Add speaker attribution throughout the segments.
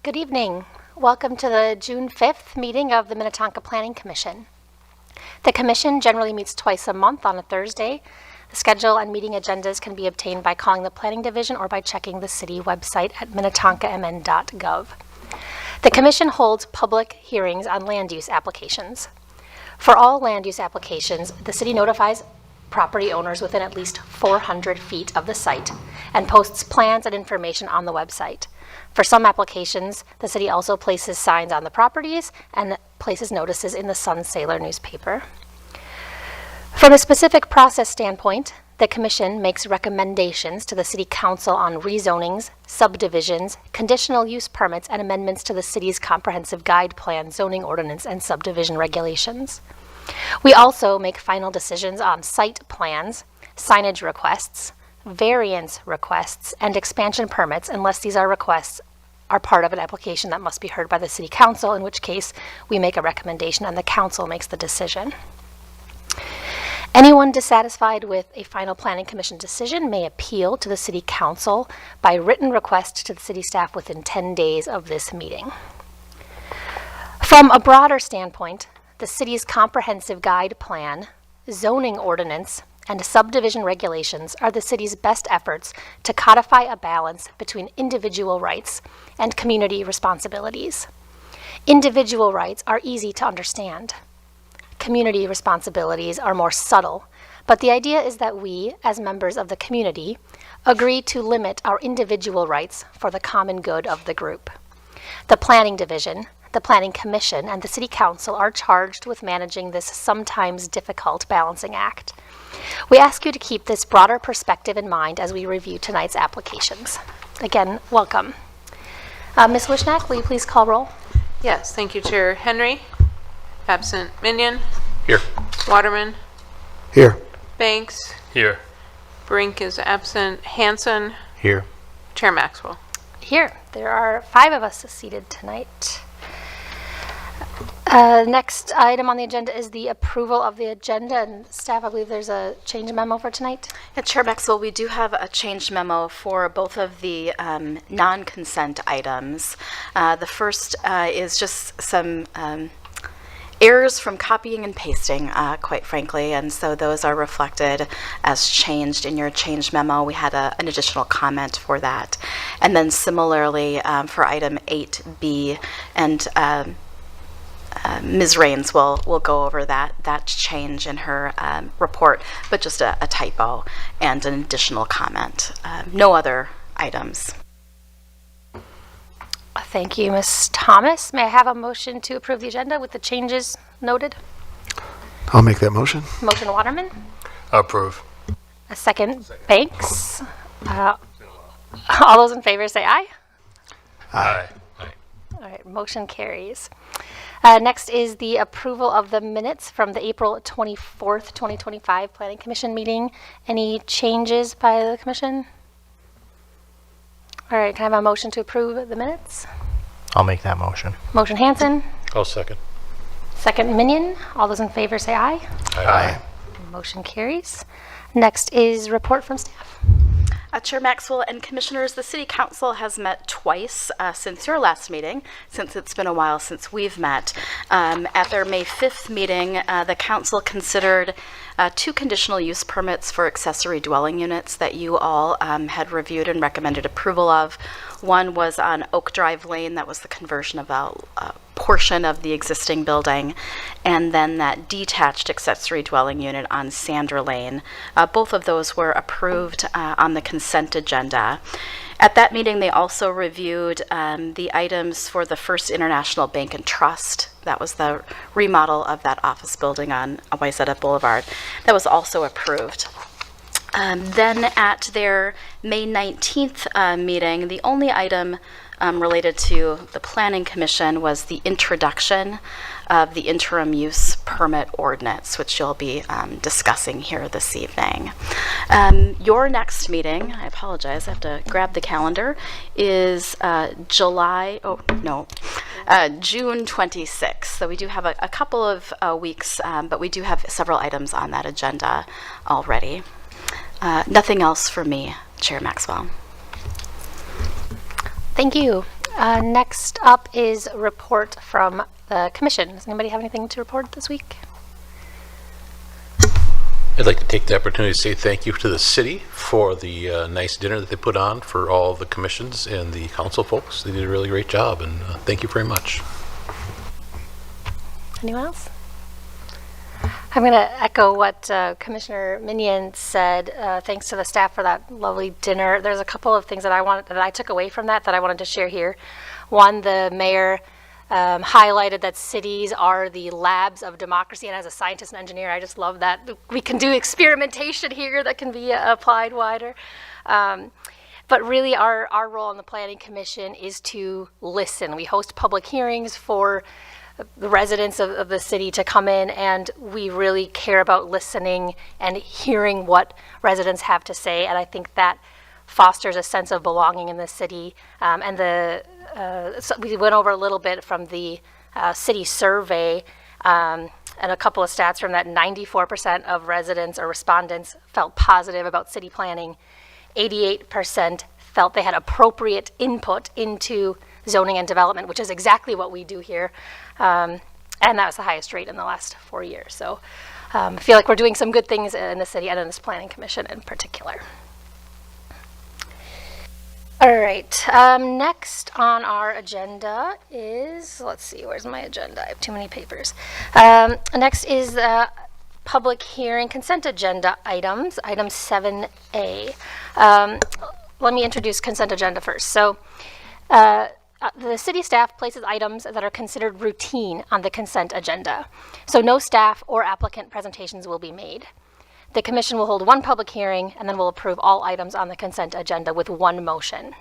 Speaker 1: Good evening. Welcome to the June 5th meeting of the Minnetonka Planning Commission. The Commission generally meets twice a month on a Thursday. The schedule and meeting agendas can be obtained by calling the Planning Division or by checking the city website at minnetonkamn.gov. The Commission holds public hearings on land use applications. For all land use applications, the city notifies property owners within at least 400 feet of the site and posts plans and information on the website. For some applications, the city also places signs on the properties and places notices in the Sun-Sailor newspaper. From a specific process standpoint, the Commission makes recommendations to the City Council on rezonings, subdivisions, conditional use permits, and amendments to the city's comprehensive guide plan, zoning ordinance, and subdivision regulations. We also make final decisions on site plans, signage requests, variance requests, and expansion permits unless these requests are part of an application that must be heard by the City Council, in which case we make a recommendation and the Council makes the decision. Anyone dissatisfied with a final Planning Commission decision may appeal to the City Council by written request to the City staff within 10 days of this meeting. From a broader standpoint, the City's comprehensive guide plan, zoning ordinance, and subdivision regulations are the city's best efforts to codify a balance between individual rights and community responsibilities. Individual rights are easy to understand. Community responsibilities are more subtle, but the idea is that we, as members of the community, agree to limit our individual rights for the common good of the group. The Planning Division, the Planning Commission, and the City Council are charged with managing this sometimes difficult balancing act. We ask you to keep this broader perspective in mind as we review tonight's applications. Again, welcome. Ms. Wishnak, will you please call roll?
Speaker 2: Yes, thank you, Chair. Henry? Absent. Minion?
Speaker 3: Here.
Speaker 2: Waterman?
Speaker 3: Here.
Speaker 2: Banks?
Speaker 3: Here.
Speaker 2: Brink is absent. Hanson?
Speaker 3: Here.
Speaker 2: Chair Maxwell?
Speaker 1: Here. There are 5 of us seated tonight. Next item on the agenda is the approval of the agenda. And staff, I believe there's a change memo for tonight.
Speaker 4: Yeah, Chair Maxwell, we do have a change memo for both of the non-consent items. The first is just some errors from copying and pasting, quite frankly, and so those are reflected as changed in your change memo. We had an additional comment for that. And then similarly for item 8B, and Ms. Rains will go over that change in her report, but just a typo and an additional comment. No other items.
Speaker 1: Thank you, Ms. Thomas. May I have a motion to approve the agenda with the changes noted?
Speaker 3: I'll make that motion.
Speaker 1: Motion Waterman.
Speaker 3: Approve.
Speaker 1: A second, Banks. All those in favor say aye.
Speaker 3: Aye.
Speaker 1: All right, motion carries. Next is the approval of the minutes from the April 24th, 2025 Planning Commission meeting. Any changes by the Commission? All right, can I have a motion to approve the minutes?
Speaker 5: I'll make that motion.
Speaker 1: Motion Hanson.
Speaker 3: I'll second.
Speaker 1: Second Minion. All those in favor say aye.
Speaker 3: Aye.
Speaker 1: Motion carries. Next is report from staff.
Speaker 4: Chair Maxwell and Commissioners, the City Council has met twice since your last meeting, since it's been a while since we've met. At their May 5th meeting, the Council considered 2 conditional use permits for accessory dwelling units that you all had reviewed and recommended approval of. One was on Oak Drive Lane, that was the conversion of a portion of the existing building, and then that detached accessory dwelling unit on Sandra Lane. Both of those were approved on the consent agenda. At that meeting, they also reviewed the items for the First International Bank and Trust. That was the remodel of that office building on Wayzata Boulevard. That was also approved. Then at their May 19th meeting, the only item related to the Planning Commission was the introduction of the interim use permit ordinance, which you'll be discussing here this evening. Your next meeting, I apologize, I have to grab the calendar, is June 26th. So we do have a couple of weeks, but we do have several items on that agenda already. Nothing else for me, Chair Maxwell.
Speaker 1: Thank you. Next up is a report from the commission. Does anybody have anything to report this week?
Speaker 5: I'd like to take the opportunity to say thank you to the city for the nice dinner that they put on for all the commissions and the council folks. They did a really great job, and thank you very much.
Speaker 1: Anyone else? I'm going to echo what Commissioner Minion said. Thanks to the staff for that lovely dinner. There's a couple of things that I took away from that I wanted to share here. One, the mayor highlighted that cities are the labs of democracy, and as a scientist and engineer, I just love that we can do experimentation here that can be applied wider. But really, our role on the Planning Commission is to listen. We host public hearings for the residents of the city to come in, and we really care about listening and hearing what residents have to say, and I think that fosters a sense of belonging in the city. So we went over a little bit from the city survey, and a couple of stats from that. 94% of residents or respondents felt positive about city planning. 88% felt they had appropriate input into zoning and development, which is exactly what we do here. And that was the highest rate in the last 4 years. So I feel like we're doing some good things in the city and in this planning commission in particular. All right, next on our agenda is, let's see, where's my agenda? I have too many papers. Next is the public hearing consent agenda items, item 7A. Let me introduce consent agenda first. So the city staff places items that are considered routine on the consent agenda. So no staff or applicant presentations will be made. The commission will hold one public hearing and then will approve all items on the consent agenda with one motion.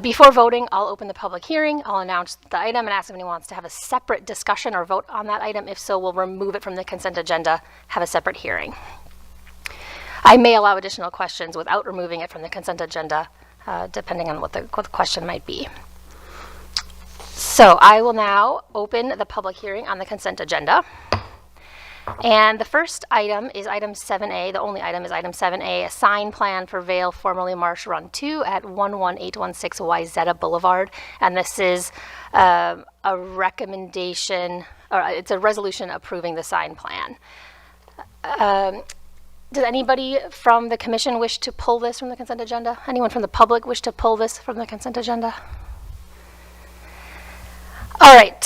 Speaker 1: Before voting, I'll open the public hearing. I'll announce the item and ask if anyone wants to have a separate discussion or vote on that item. If so, we'll remove it from the consent agenda, have a separate hearing. I may allow additional questions without removing it from the consent agenda, depending on what the question might be. So I will now open the public hearing on the consent agenda. And the first item is item 7A. The only item is item 7A, a sign plan for Vale, formerly Marsh Run 2 at 11816 Wayzata Boulevard. And this is a recommendation, or it's a resolution approving the sign plan. Does anybody from the commission wish to pull this from the consent agenda? Anyone from the public wish to pull this from the consent agenda? All right.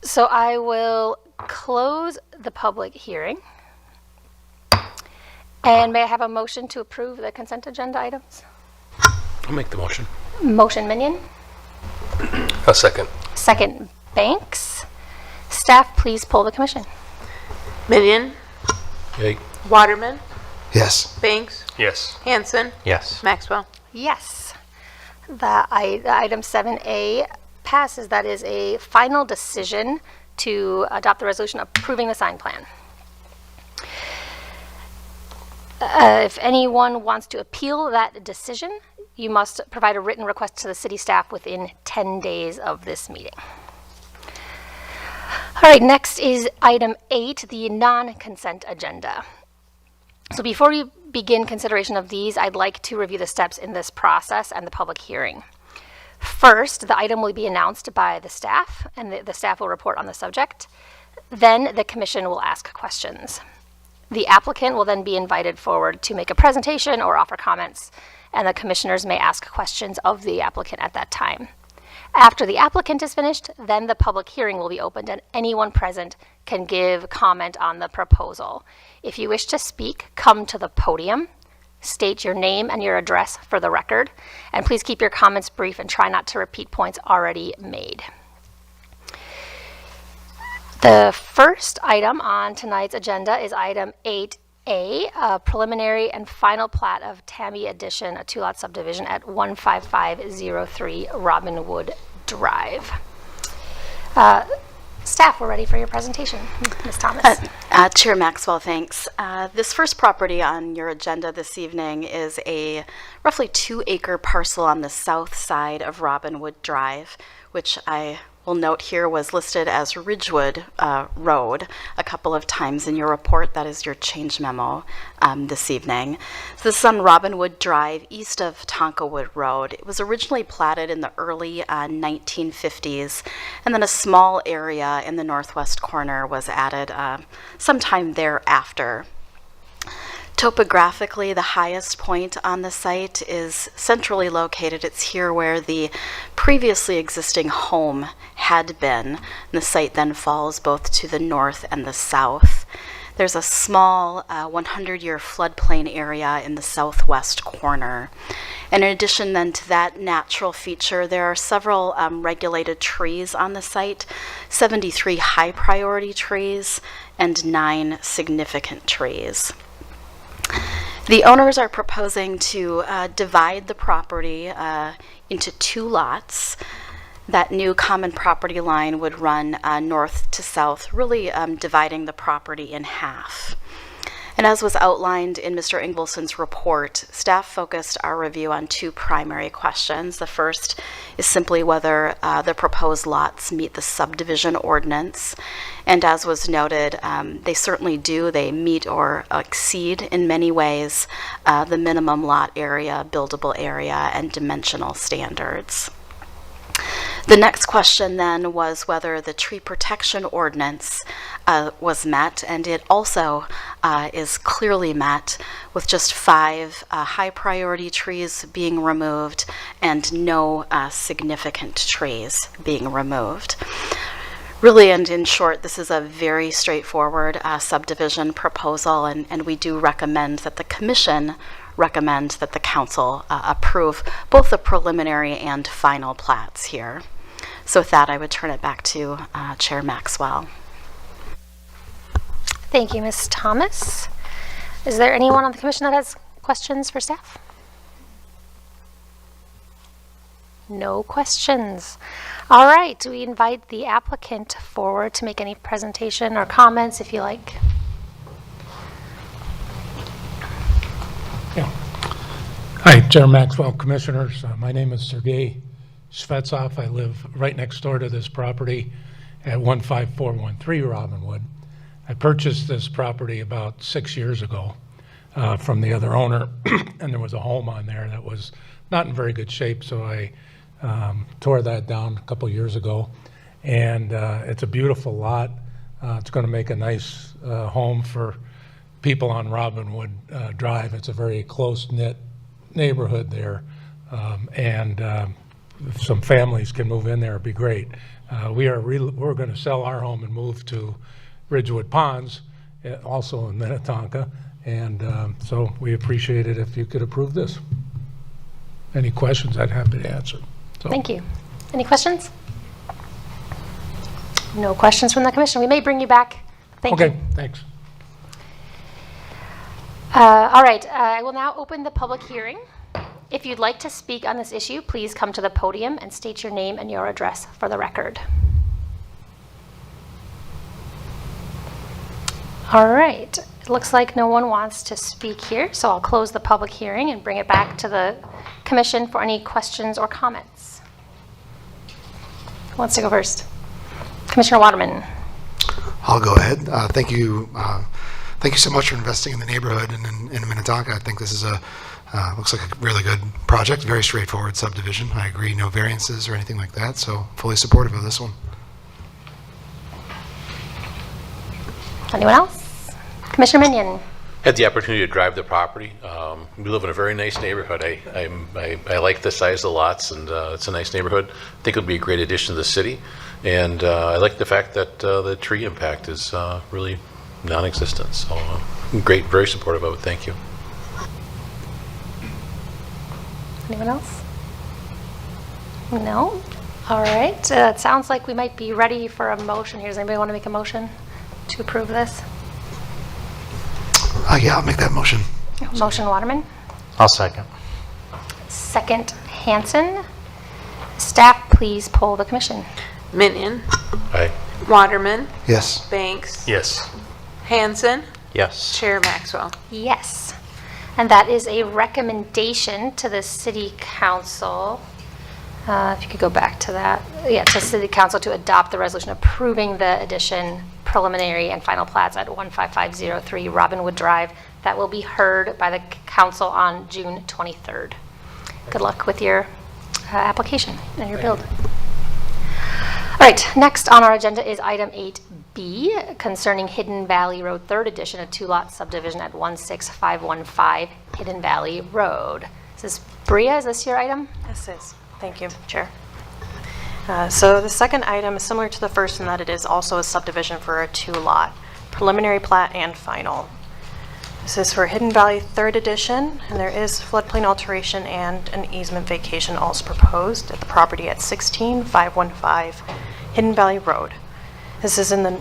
Speaker 1: So I will close the public hearing. And may I have a motion to approve the consent agenda items?
Speaker 5: I'll make the motion.
Speaker 1: Motion Minion.
Speaker 3: A second.
Speaker 1: Second Banks. Staff, please poll the commission.
Speaker 2: Minion,
Speaker 5: Yay.
Speaker 2: Waterman,
Speaker 3: Yes.
Speaker 2: Banks,
Speaker 3: Yes.
Speaker 2: Hanson,
Speaker 3: Yes.
Speaker 2: Maxwell.
Speaker 1: Yes. The item 7A passes. That is a final decision to adopt the resolution approving the sign plan. If anyone wants to appeal that decision, you must provide a written request to the city staff within 10 days of this meeting. All right, next is item 8, the non-consent agenda. So before we begin consideration of these, I'd like to review the steps in this process and the public hearing. First, the item will be announced by the staff, and the staff will report on the subject. Then the commission will ask questions. The applicant will then be invited forward to make a presentation or offer comments, and the commissioners may ask questions of the applicant at that time. After the applicant is finished, then the public hearing will be opened and anyone present can give comment on the proposal. If you wish to speak, come to the podium, state your name and your address for the record, and please keep your comments brief and try not to repeat points already made. The first item on tonight's agenda is item 8A, a preliminary and final plat of Tammy Addition, a two-lot subdivision at 15503 Robinwood Drive. Staff, we're ready for your presentation. Ms. Thomas.
Speaker 4: Chair Maxwell, thanks. This first property on your agenda this evening is a roughly 2-acre parcel on the south side of Robinwood Drive, which I will note here was listed as Ridgewood Road a couple of times in your report. That is your change memo this evening. So this is on Robinwood Drive, east of Tonkawood Road. It was originally platted in the early 1950s, and then a small area in the northwest corner was added sometime thereafter. Topographically, the highest point on the site is centrally located. It's here where the previously existing home had been. And the site then falls both to the north and the south. There's a small 100-year floodplain area in the southwest corner. And in addition then to that natural feature, there are several regulated trees on the site, 73 high priority trees and 9 significant trees. The owners are proposing to divide the property into 2 lots. That new common property line would run north to south, really dividing the property in half. And as was outlined in Mr. Ingvelson's report, staff focused our review on 2 primary questions. The first is simply whether the proposed lots meet the subdivision ordinance. And as was noted, they certainly do. They meet or exceed in many ways the minimum lot area, buildable area, and dimensional standards. The next question then was whether the tree protection ordinance was met, and it also is clearly met with just 5 high priority trees being removed and no significant trees being removed. Really, and in short, this is a very straightforward subdivision proposal, and we do recommend that the commission recommend that the council approve both the preliminary and final plats here. So with that, I would turn it back to Chair Maxwell.
Speaker 1: Thank you, Ms. Thomas. Is there anyone on the commission that has questions for staff? No questions. All right, we invite the applicant forward to make any presentation or comments if you like.
Speaker 6: Yeah. Hi, Chair Maxwell, Commissioners. My name is Sergei Shvetsov. I live right next door to this property at 15413 Robinwood. I purchased this property about 6 years ago from the other owner, and there was a home on there that was not in very good shape, so I tore that down a couple years ago. And it's a beautiful lot. It's going to make a nice home for people on Robinwood Drive. It's a very close-knit neighborhood there, and if some families can move in there, it'd be great. We're going to sell our home and move to Ridgewood Ponds, also in Minnetonka, and so we appreciate it if you could approve this. Any questions, I'd happy to answer. So.
Speaker 1: Thank you. Any questions? No questions from the commission. We may bring you back. Thank you.
Speaker 6: Okay, thanks.
Speaker 1: All right, I will now open the public hearing. If you'd like to speak on this issue, please come to the podium and state your name and your address for the record. All right, it looks like no one wants to speak here, so I'll close the public hearing and bring it back to the commission for any questions or comments. Who wants to go first? Commissioner Waterman.
Speaker 3: I'll go ahead. Thank you. Thank you so much for investing in the neighborhood and in Minnetonka. I think this is looks like a really good project, very straightforward subdivision. I agree, no variances or anything like that, so fully supportive of this one.
Speaker 1: Anyone else? Commissioner Minion.
Speaker 5: Had the opportunity to drive the property. We live in a very nice neighborhood. I like the size of the lots, and it's a nice neighborhood. I think it would be a great addition to the city, and I like the fact that the tree impact is really non-existent. So great, very supportive of it. Thank you.
Speaker 1: Anyone else? No? All right. It sounds like we might be ready for a motion here. Does anybody want to make a motion to approve this?
Speaker 3: Yeah, I'll make that motion.
Speaker 1: Motion Waterman.
Speaker 7: I'll second.
Speaker 1: Second Hanson. Staff, please poll the commission.
Speaker 2: Minion.
Speaker 5: Aye.
Speaker 2: Waterman.
Speaker 3: Yes.
Speaker 2: Banks.
Speaker 7: Yes.
Speaker 2: Hanson.
Speaker 7: Yes.
Speaker 2: Chair Maxwell.
Speaker 1: Yes. And that is a recommendation to the city council. If you could go back to that. Yeah, to City Council to adopt the resolution approving the addition, preliminary and final plats at 15503 Robinwood Drive. That will be heard by the council on June 23rd. Good luck with your application and your build. All right, next on our agenda is item 8B concerning Hidden Valley Road 3rd Edition, a two-lot subdivision at 16515 Hidden Valley Road. Is this Bria? Is this your item?
Speaker 7: This is. Thank you, Chair. So the second item is similar to the first in that it is also a subdivision for a two-lot, preliminary plat and final. This is for Hidden Valley 3rd Edition, and there is floodplain alteration and an easement vacation also proposed at the property at 16515 Hidden Valley Road. This is in the...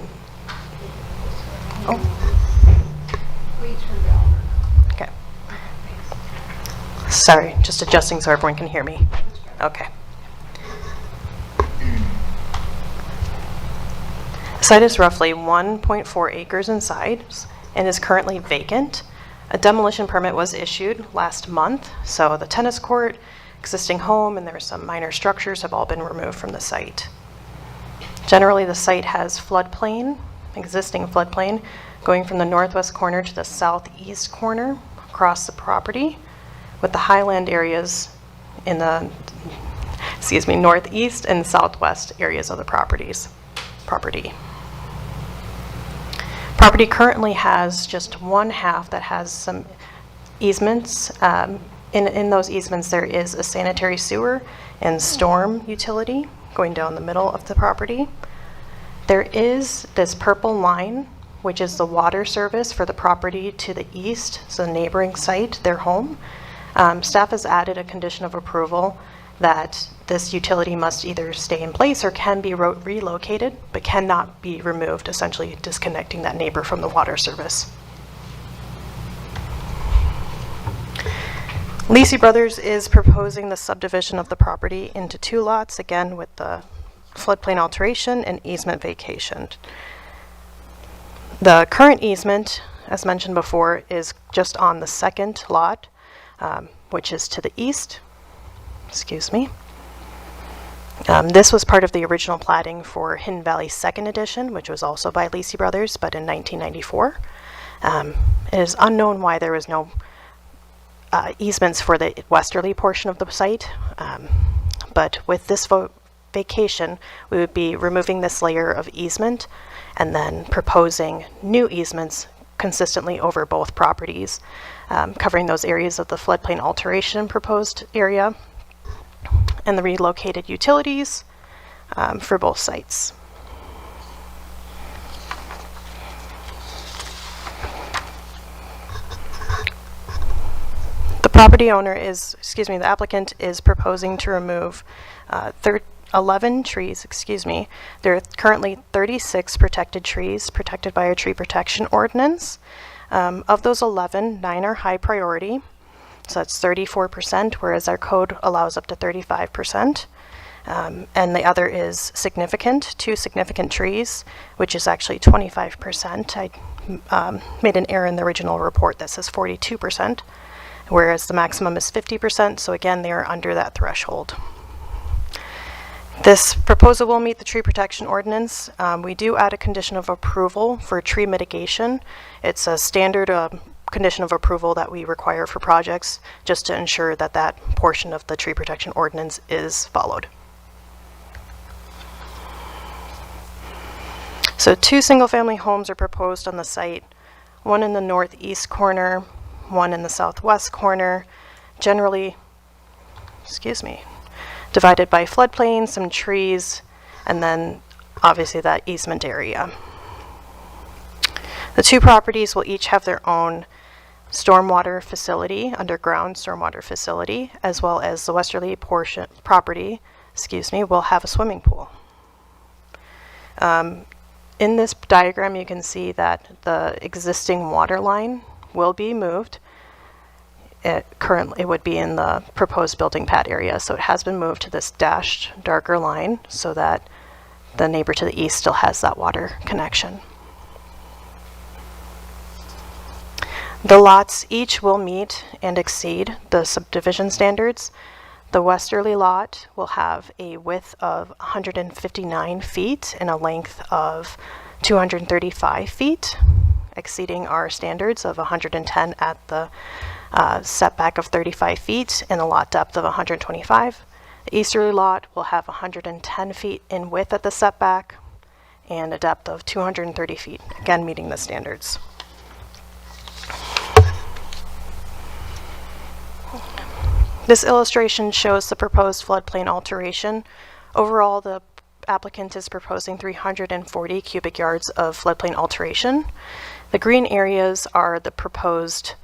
Speaker 7: Okay. Sorry, just adjusting so everyone can hear me. Okay. The site is roughly 1.4 acres in size and is currently vacant. A demolition permit was issued last month, so the tennis court, existing home, and there are some minor structures have all been removed from the site. Generally, the site has floodplain, existing floodplain, going from the northwest corner to the southeast corner across the property, with the highland areas in the northeast and southwest areas of the property. Property currently has just one half that has some easements. In those easements, there is a sanitary sewer and storm utility going down the middle of the property. There is this purple line, which is the water service for the property to the east, so the neighboring site, their home. Staff has added a condition of approval that this utility must either stay in place or can be relocated, but cannot be removed, essentially disconnecting that neighbor from the water service. Lisi Brothers is proposing the subdivision of the property into two lots, again with the floodplain alteration and easement vacation. The current easement, as mentioned before, is just on the second lot, which is to the east. Excuse me. This was part of the original platting for Hidden Valley 2nd Edition, which was also by Lisi Brothers, but in 1994. It is unknown why there was no easements for the westerly portion of the site, but with this vacation, we would be removing this layer of easement and then proposing new easements consistently over both properties, covering those areas of the floodplain alteration proposed area and the relocated utilities for both sites. The applicant is proposing to remove 11 trees, There are currently 36 protected trees protected by a tree protection ordinance. Of those 11, 9 are high priority, so that's 34%, whereas our code allows up to 35%. And the other is significant, 2 significant trees, which is actually 25%. I made an error in the original report that says 42%, whereas the maximum is 50%, so again, they are under that threshold. This proposal will meet the tree protection ordinance. We do add a condition of approval for tree mitigation. It's a standard condition of approval that we require for projects just to ensure that that portion of the tree protection ordinance is followed. So 2 single-family homes are proposed on the site, one in the northeast corner, one in the southwest corner, generally, divided by floodplain, some trees, and then obviously that easement area. The 2 properties will each have their own stormwater facility, underground stormwater facility, as well as the westerly property will have a swimming pool. In this diagram, you can see that the existing water line will be moved. It would be in the proposed building pad area, so it has been moved to this dashed darker line so that the neighbor to the east still has that water connection. The lots each will meet and exceed the subdivision standards. The westerly lot will have a width of 159 feet and a length of 235 feet, exceeding our standards of 110 at the setback of 35 feet and a lot depth of 125. The easterly lot will have 110 feet in width at the setback and a depth of 230 feet, again meeting the standards. This illustration shows the proposed floodplain alteration. Overall, the applicant is proposing 340 cubic yards of floodplain alteration. The green areas are the proposed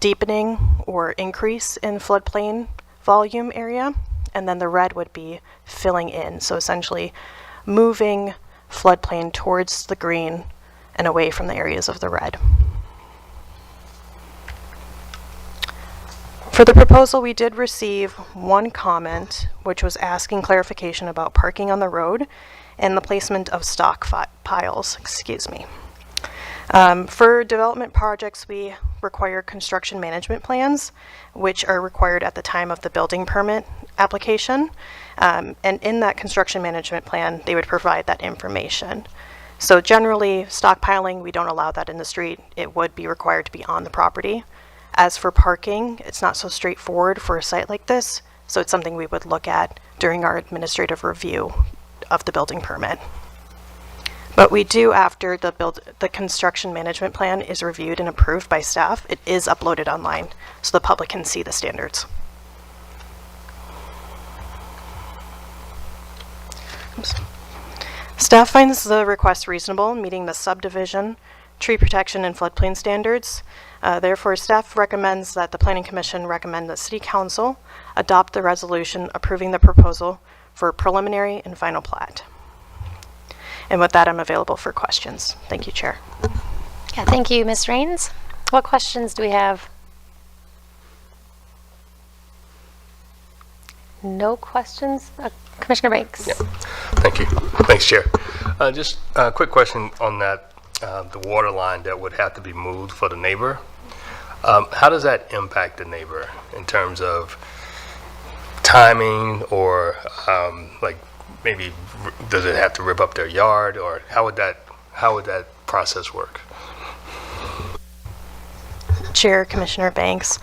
Speaker 7: deepening or increase in floodplain volume area, and then the red would be filling in, so essentially moving floodplain towards the green and away from the areas of the red. For the proposal, we did receive one comment, which was asking clarification about parking on the road and the placement of stock piles, For development projects, we require construction management plans, which are required at the time of the building permit application. And in that construction management plan, they would provide that information. So generally, stockpiling, we don't allow that in the street. It would be required to be on the property. As for parking, it's not so straightforward for a site like this, so it's something we would look at during our administrative review of the building permit. But we do, after the construction management plan is reviewed and approved by staff, it is uploaded online so the public can see the standards. Oops. Staff finds the request reasonable, meeting the subdivision, tree protection, and floodplain standards. Therefore, staff recommends that the Planning Commission recommend that City Council adopt the resolution approving the proposal for preliminary and final plat. And with that, I'm available for questions. Thank you, Chair.
Speaker 1: Yeah, thank you, Ms. Rains. What questions do we have? No questions? Commissioner Banks?
Speaker 8: Yeah. Thank you. Thanks, Chair. Just a quick question on that, the water line that would have to be moved for the neighbor. How does that impact the neighbor in terms of timing, or like maybe does it have to rip up their yard, or how would that process work?
Speaker 7: Chair, Commissioner Banks.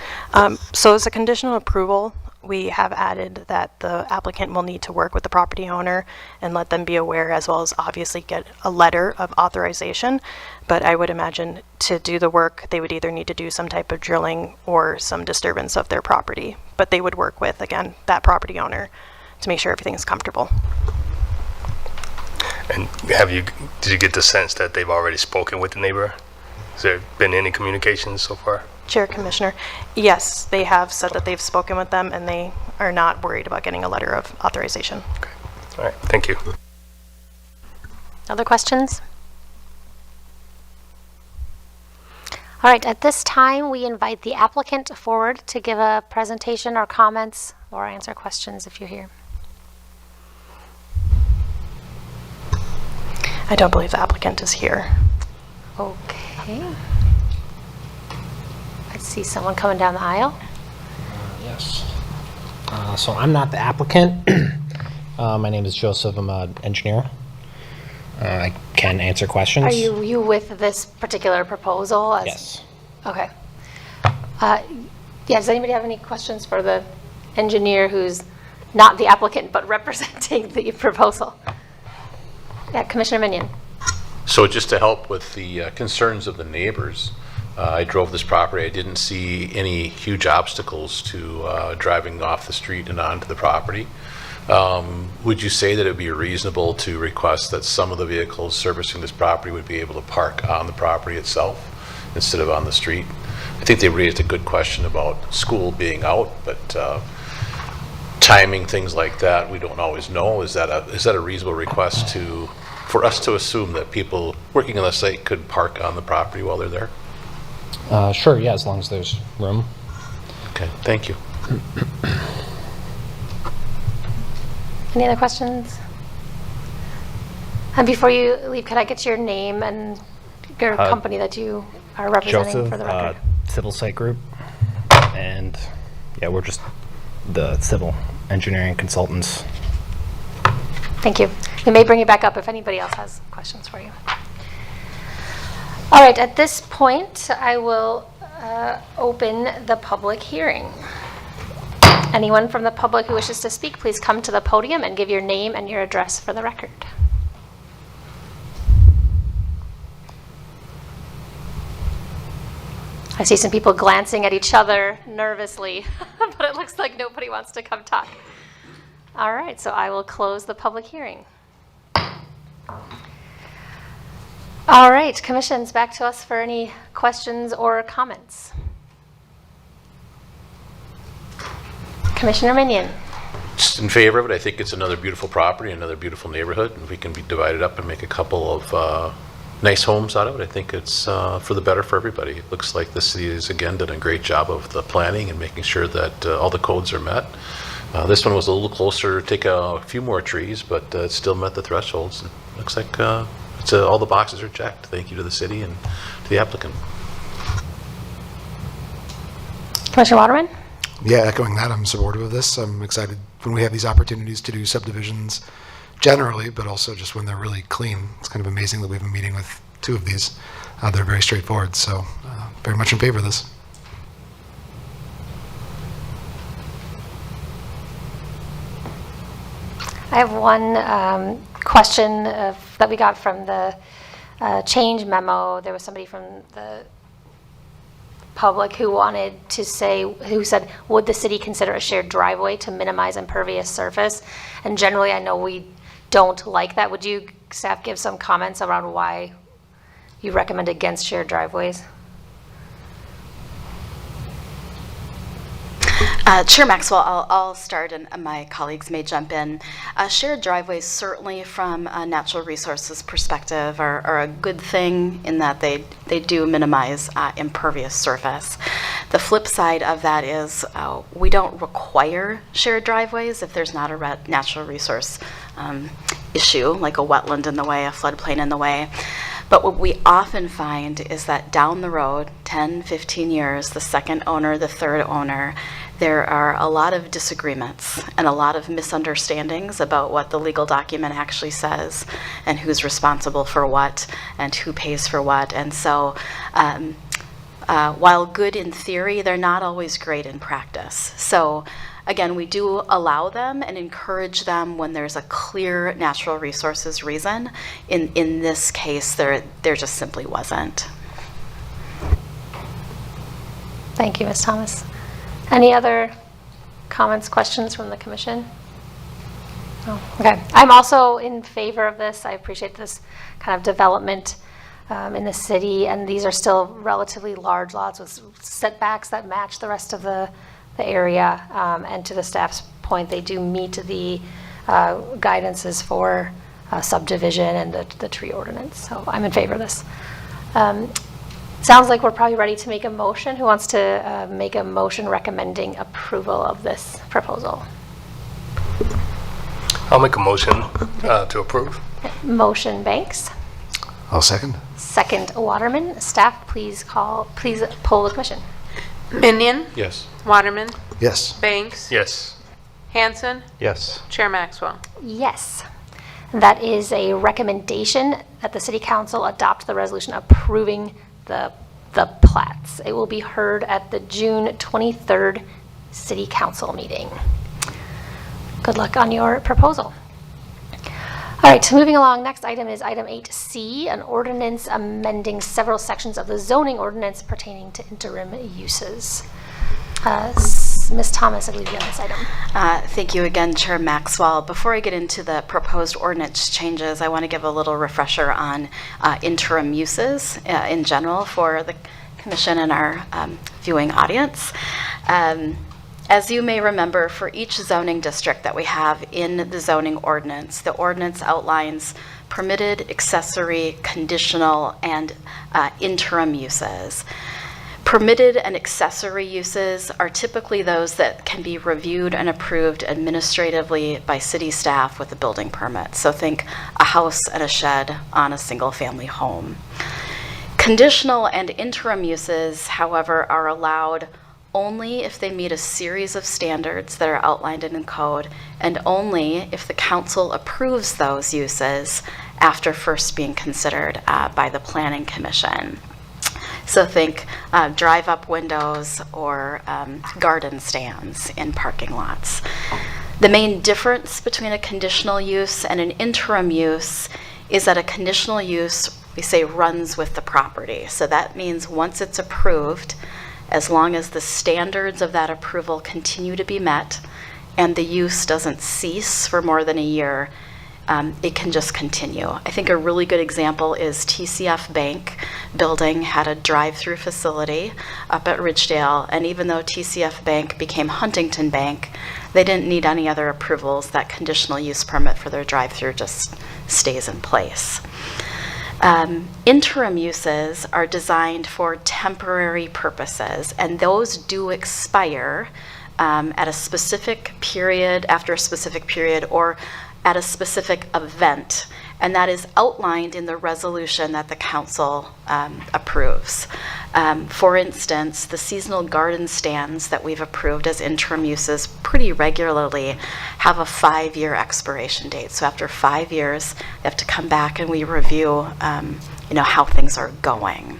Speaker 7: So as a conditional approval, we have added that the applicant will need to work with the property owner and let them be aware, as well as obviously get a letter of authorization. But I would imagine to do the work, they would either need to do some type of drilling or some disturbance of their property. But they would work with, again, that property owner to make sure everything is comfortable.
Speaker 8: And did you get the sense that they've already spoken with the neighbor? Has there been any communications so far?
Speaker 7: Chair, Commissioner, yes, they have said that they've spoken with them and they are not worried about getting a letter of authorization.
Speaker 8: Okay. All right. Thank you.
Speaker 1: Other questions? All right, at this time, we invite the applicant forward to give a presentation or comments or answer questions if you're here.
Speaker 7: I don't believe the applicant is here.
Speaker 1: Okay. I see someone coming down the aisle.
Speaker 9: Yes. So I'm not the applicant. My name is Joseph. I'm an engineer. I can answer questions.
Speaker 1: Are you with this particular proposal?
Speaker 9: Yes.
Speaker 1: Okay. Yeah, does anybody have any questions for the engineer who's not the applicant but representing the proposal? Yeah, Commissioner Minion.
Speaker 5: So just to help with the concerns of the neighbors, I drove this property. I didn't see any huge obstacles to driving off the street and onto the property. Would you say that it would be reasonable to request that some of the vehicles servicing this property would be able to park on the property itself instead of on the street? I think they raised a good question about school being out, but timing, things like that, we don't always know. Is that a reasonable request for us to assume that people working on the site could park on the property while they're there?
Speaker 9: Sure, yeah, as long as there's room.
Speaker 5: Okay, thank you.
Speaker 1: Any other questions? And before you leave, could I get your name and your company that you are representing
Speaker 10: Joseph,
Speaker 1: for the record?
Speaker 10: Civil Site Group, and yeah, we're just
Speaker 9: the civil engineering consultants.
Speaker 1: Thank you. We may bring you back up if anybody else has questions for you. All right, at this point, I will open the public hearing. Anyone from the public who wishes to speak, please come to the podium and give your name and your address for the record. I see some people glancing at each other nervously, but it looks like nobody wants to come talk. All right, so I will close the public hearing. All right, commissions, back to us for any questions or comments. Commissioner Minion.
Speaker 5: Just in favor of it. I think it's another beautiful property, another beautiful neighborhood. If we can be divided up and make a couple of nice homes out of it, I think it's for the better for everybody. It looks like the city has, again, done a great job of the planning and making sure that all the codes are met. This one was a little closer, take a few more trees, but it still met the thresholds. It looks like all the boxes are checked. Thank you to the city and to the applicant.
Speaker 1: Commissioner Waterman?
Speaker 3: Yeah, echoing that, I'm supportive of this. I'm excited when we have these opportunities to do subdivisions generally, but also just when they're really clean. It's kind of amazing that we have a meeting with 2 of these. They're very straightforward, so very much in favor of this.
Speaker 1: I have one question that we got from the change memo. There was somebody from the public who wanted to say, who said, would the city consider a shared driveway to minimize impervious surface? And generally, I know we don't like that. Would you, staff, give some comments around why you recommend against shared driveways?
Speaker 4: Chair Maxwell, I'll start and my colleagues may jump in. Shared driveways, certainly from a natural resources perspective, are a good thing in that they do minimize impervious surface. The flip side of that is we don't require shared driveways if there's not a natural resource issue, like a wetland in the way, a floodplain in the way. But what we often find is that down the road, 10, 15 years, the second owner, the third owner, there are a lot of disagreements and a lot of misunderstandings about what the legal document actually says and who's responsible for what and who pays for what. And so while good in theory, they're not always great in practice. So again, we do allow them and encourage them when there's a clear natural resources reason. In this case, there just simply wasn't.
Speaker 1: Thank you, Ms. Thomas. Any other comments, questions from the commission? No? Okay. I'm also in favor of this. I appreciate this kind of development in the city, and these are still relatively large lots with setbacks that match the rest of the area. And to the staff's point, they do meet the guidances for subdivision and the tree ordinance. So I'm in favor of this. Sounds like we're probably ready to make a motion. Who wants to make a motion recommending approval of this proposal?
Speaker 8: I'll make a motion to approve.
Speaker 1: Motion Banks.
Speaker 3: I'll second.
Speaker 1: Second Waterman. Staff, please poll the commission.
Speaker 2: Minion,
Speaker 5: Yes.
Speaker 2: Waterman,
Speaker 3: Yes.
Speaker 2: Banks,
Speaker 8: Yes.
Speaker 2: Hanson,
Speaker 9: Yes.
Speaker 2: Chair Maxwell.
Speaker 1: Yes. That is a recommendation that the city council adopt the resolution approving the plats. It will be heard at the June 23rd city council meeting. Good luck on your proposal. All right, moving along, next item is item 8C, an ordinance amending several sections of the zoning ordinance pertaining to interim uses. Ms. Thomas, I believe you have this item.
Speaker 4: Thank you again, Chair Maxwell. Before I get into the proposed ordinance changes, I want to give a little refresher on interim uses in general for the commission and our viewing audience. As you may remember, for each zoning district that we have in the zoning ordinance, the ordinance outlines permitted, accessory, conditional, and interim uses. Permitted and accessory uses are typically those that can be reviewed and approved administratively by city staff with a building permit. So think a house and a shed on a single-family home. Conditional and interim uses, however, are allowed only if they meet a series of standards that are outlined in code, and only if the council approves those uses after first being considered by the Planning Commission. So think drive-up windows or garden stands in parking lots. The main difference between a conditional use and an interim use is that a conditional use, we say, runs with the property. So that means once it's approved, as long as the standards of that approval continue to be met and the use doesn't cease for more than a year, it can just continue. I think a really good example is TCF Bank building had a drive-through facility up at Ridgedale, and even though TCF Bank became Huntington Bank, they didn't need any other approvals. That conditional use permit for their drive-through just stays in place. Interim uses are designed for temporary purposes, and those do expire at a specific period, after a specific period, or at a specific event, and that is outlined in the resolution that the council approves. For instance, the seasonal garden stands that we've approved as interim uses pretty regularly have a 5-year expiration date. So after 5 years, they have to come back and we review how things are going.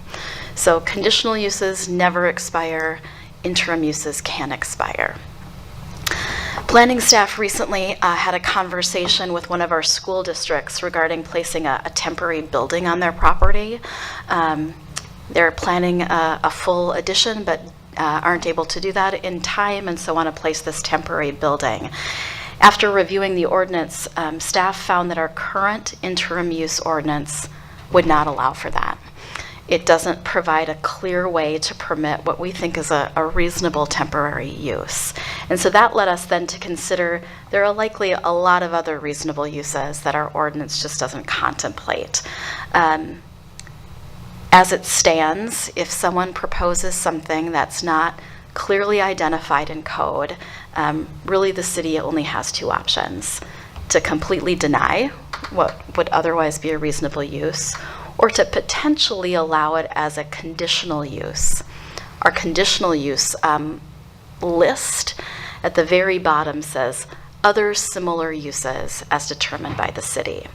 Speaker 4: So conditional uses never expire, interim uses can expire. Planning staff recently had a conversation with one of our school districts regarding placing a temporary building on their property. They're planning a full addition, but aren't able to do that in time, and so want to place this temporary building. After reviewing the ordinance, staff found that our current interim use ordinance would not allow for that. It doesn't provide a clear way to permit what we think is a reasonable temporary use. And so that led us then to consider there are likely a lot of other reasonable uses that our ordinance just doesn't contemplate. As it stands, if someone proposes something that's not clearly identified in code, really the city only has 2 options: to completely deny what would otherwise be a reasonable use, or to potentially allow it as a conditional use. Our conditional use list at the very bottom says other similar uses as determined by the city.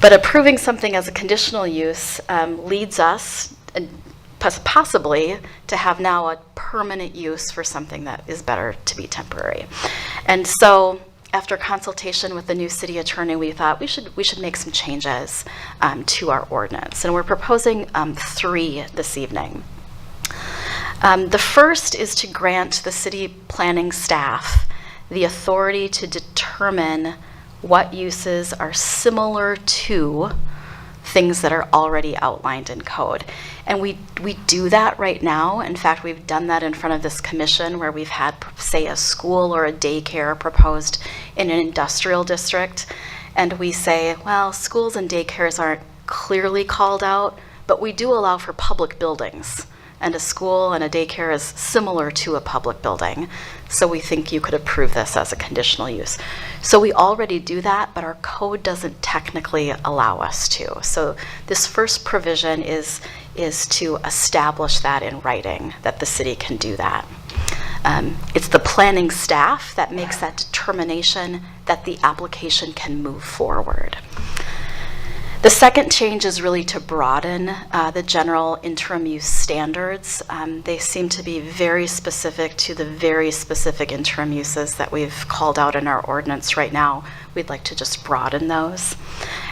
Speaker 4: But approving something as a conditional use leads us possibly to have now a permanent use for something that is better to be temporary. And so after consultation with the new city attorney, we thought we should make some changes to our ordinance. And we're proposing 3 this evening. The first is to grant the city planning staff the authority to determine what uses are similar to things that are already outlined in code. And we do that right now. In fact, we've done that in front of this commission where we've had, say, a school or a daycare proposed in an industrial district. And we say, well, schools and daycares aren't clearly called out, but we do allow for public buildings. And a school and a daycare is similar to a public building. So we think you could approve this as a conditional use. So we already do that, but our code doesn't technically allow us to. So this first provision is to establish that in writing, that the city can do that. It's the planning staff that makes that determination that the application can move forward. The second change is really to broaden the general interim use standards. They seem to be very specific to the very specific interim uses that we've called out in our ordinance right now. We'd like to just broaden those.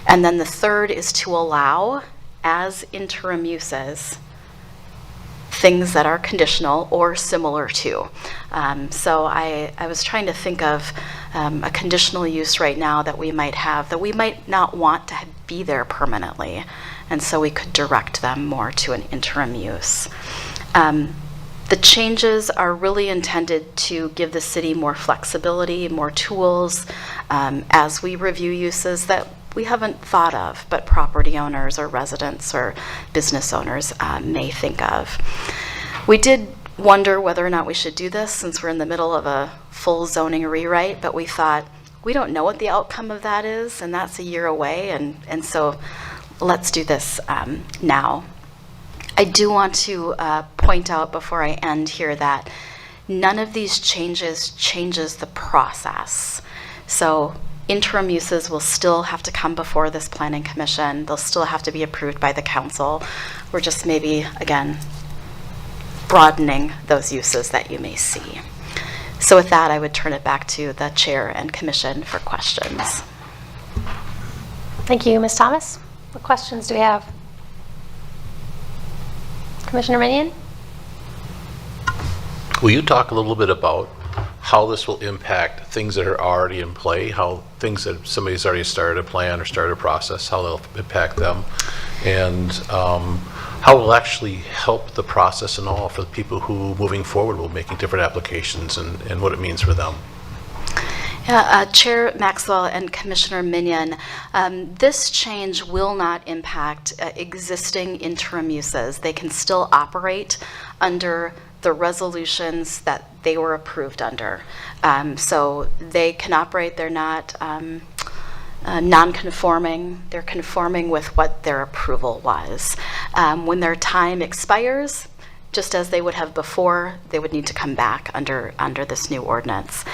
Speaker 4: And then the third is to allow, as interim uses, things that are conditional or similar to. So I was trying to think of a conditional use right now that we might have that we might not want to be there permanently, and so we could direct them more to an interim use. The changes are really intended to give the city more flexibility, more tools as we review uses that we haven't thought of, but property owners or residents or business owners may think of. We did wonder whether or not we should do this since we're in the middle of a full zoning rewrite, but we thought we don't know what the outcome of that is, and that's a year away, and so let's do this now. I do want to point out before I end here that none of these changes the process. So interim uses will still have to come before this planning commission. They'll still have to be approved by the council. We're just maybe, again, broadening those uses that you may see. So with that, I would turn it back to the chair and commission for questions.
Speaker 1: Thank you, Ms. Thomas. What questions do we have? Commissioner Minion?
Speaker 5: Will you talk a little bit about how this will impact things that are already in play, how things that somebody's already started a plan or started a process, how they'll impact them, and how it will actually help the process and all for the people who, moving forward, will making different applications and what it means for them?
Speaker 4: Chair Maxwell and Commissioner Minion, this change will not impact existing interim uses. They can still operate under the resolutions that they were approved under. So they can operate, they're not non-conforming, they're conforming with what their approval was. When their time expires, just as they would have before, they would need to come back under this new ordinance.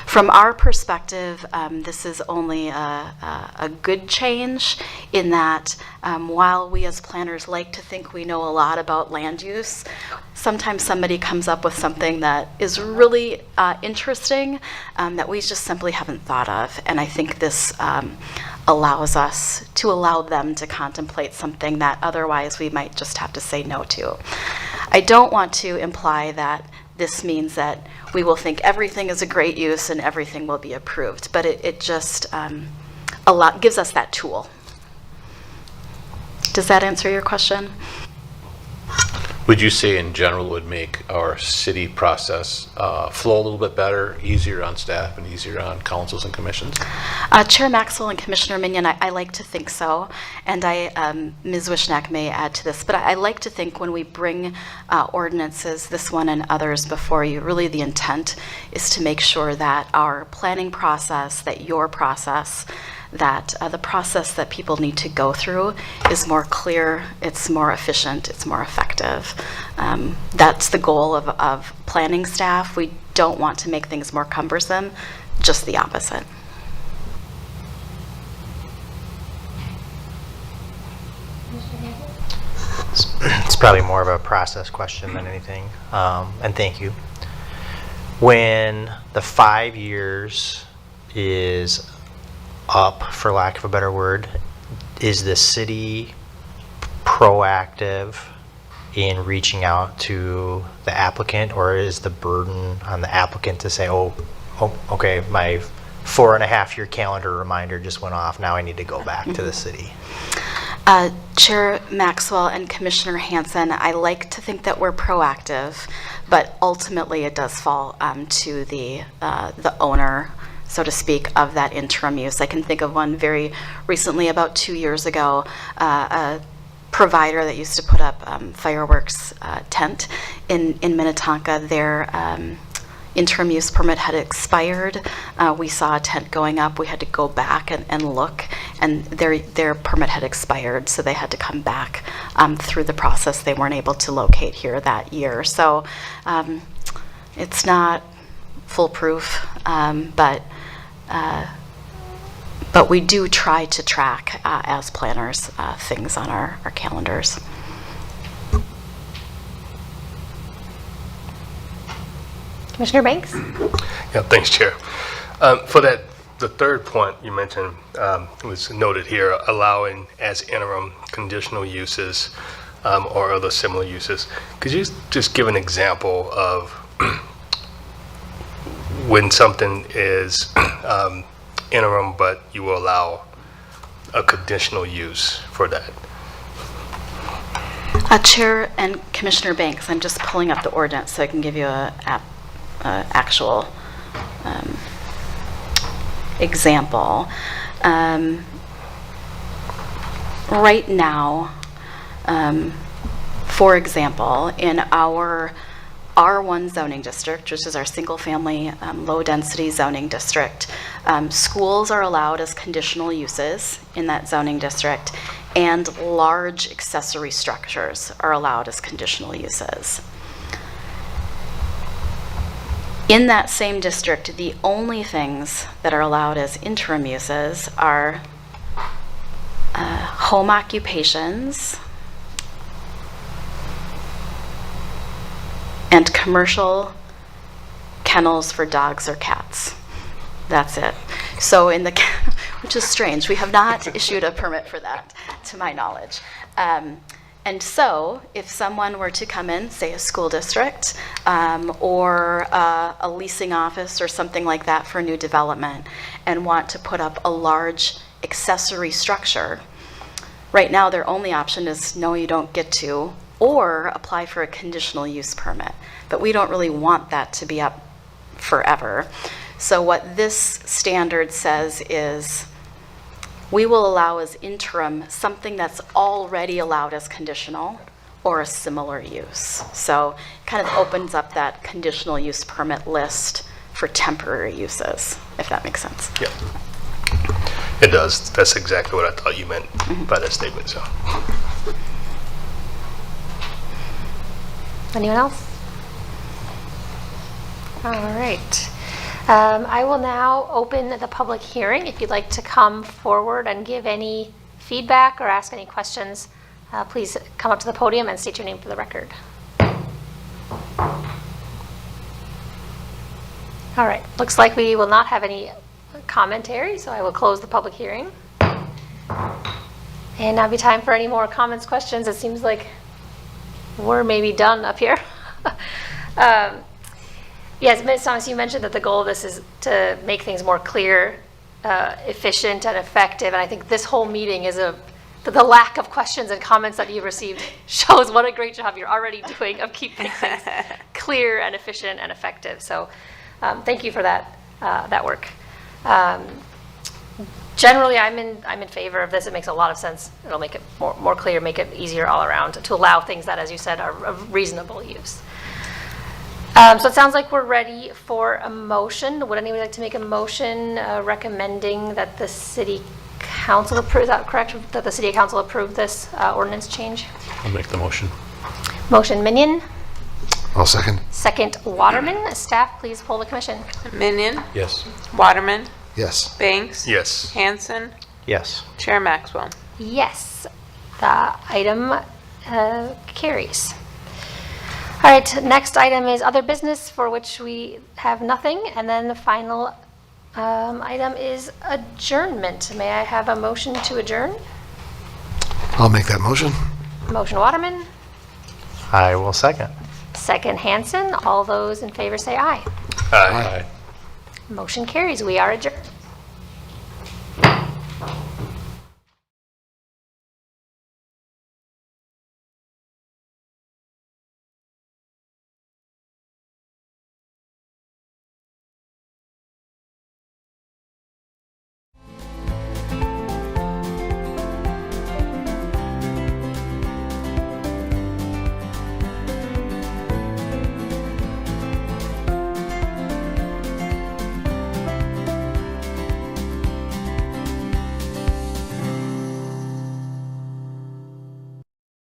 Speaker 4: From our perspective, this is only a good change in that while we as planners like to think we know a lot about land use, sometimes somebody comes up with something that is really interesting that we just simply haven't thought of. And I think this allows us to allow them to contemplate something that otherwise we might just have to say no to. I don't want to imply that this means that we will think everything is a great use and everything will be approved, but it just gives us that tool. Does that answer your question?
Speaker 5: Would you say in general it would make our city process flow a little bit better, easier on staff and easier on councils and commissions?
Speaker 4: Chair Maxwell and Commissioner Minion, I like to think so, and Ms. Wishnak may add to this, but I like to think when we bring ordinances, this one and others before you, really the intent is to make sure that our planning process, that your process, that the process that people need to go through is more clear, it's more efficient, it's more effective. That's the goal of planning staff. We don't want to make things more cumbersome, just the opposite.
Speaker 9: It's probably more of a process question than anything, and thank you. When the 5 years is up, for lack of a better word, is the city proactive in reaching out to the applicant, or is the burden on the applicant to say, oh okay, my 4.5-year calendar reminder just went off, now I need to go back to the city?
Speaker 4: Chair Maxwell and Commissioner Hanson, I like to think that we're proactive, but ultimately it does fall to the owner, so to speak, of that interim use. I can think of one very recently, about 2 years ago, a provider that used to put up fireworks tent in Minnetonka. Their interim use permit had expired. We saw a tent going up. We had to go back and look, and their permit had expired, so they had to come back through the process. They weren't able to locate here that year. So it's not foolproof, but we do try to track, as planners, things on our calendars.
Speaker 1: Commissioner Banks?
Speaker 8: Yeah, thanks, Chair. For the third point you mentioned, was noted here, allowing as interim conditional uses or other similar uses. Could you just give an example of when something is interim, but you will allow a conditional use for that?
Speaker 4: Chair and Commissioner Banks, I'm just pulling up the ordinance so I can give you a actual example. Right now, for example, in our R1 zoning district, which is our single-family, low-density zoning district, schools are allowed as conditional uses in that zoning district, and large accessory structures are allowed as conditional uses. In that same district, the only things that are allowed as interim uses are home occupations and commercial kennels for dogs or cats. That's it. So which is strange, we have not issued a permit for that, to my knowledge. And so, if someone were to come in, say a school district, or a leasing office or something like that for new development, and want to put up a large accessory structure, right now their only option is no, you don't get to, or apply for a conditional use permit. But we don't really want that to be up forever. So what this standard says is, we will allow as interim something that's already allowed as conditional or a similar use. So it kind of opens up that conditional use permit list for temporary uses, if that makes sense.
Speaker 8: Yeah. It does. That's exactly what I thought you meant by that statement, so.
Speaker 1: Anyone else? All right. I will now open the public hearing. If you'd like to come forward and give any feedback or ask any questions, please come up to the podium and state your name for the record. All right, looks like we will not have any commentary, so I will close the public hearing. And now be time for any more comments, questions. It seems like we're maybe done up here. Yes, Ms. Thomas, you mentioned that the goal of this is to make things more clear, efficient, and effective. And I think this whole meeting is the lack of questions and comments that you've received shows what a great job you're already doing of keeping things clear and efficient and effective. So thank you for that work. Generally, I'm in favor of this. It makes a lot of sense. It'll make it more clear, make it easier all around to allow things that, as you said, are of reasonable use. So it sounds like we're ready for a motion. Would anyone like to make a motion recommending that the city council approve, is that correct? That the city council approve this ordinance change?
Speaker 5: I'll make the motion.
Speaker 1: Motion Minion,
Speaker 3: I'll second.
Speaker 1: second Waterman. Staff, please poll the commission.
Speaker 2: Minion,
Speaker 5: Yes.
Speaker 2: Waterman,
Speaker 3: Yes.
Speaker 2: Banks,
Speaker 8: Yes.
Speaker 2: Hanson,
Speaker 9: Yes.
Speaker 2: Chair Maxwell.
Speaker 1: Yes, the item carries. All right, next item is other business, for which we have nothing. And then the final item is adjournment. May I have a motion to adjourn?
Speaker 3: I'll make that motion.
Speaker 1: Motion Waterman,
Speaker 9: I will second.
Speaker 1: second Hanson. All those in favor say aye.
Speaker 8: Aye.
Speaker 1: Motion carries. We are adjourned.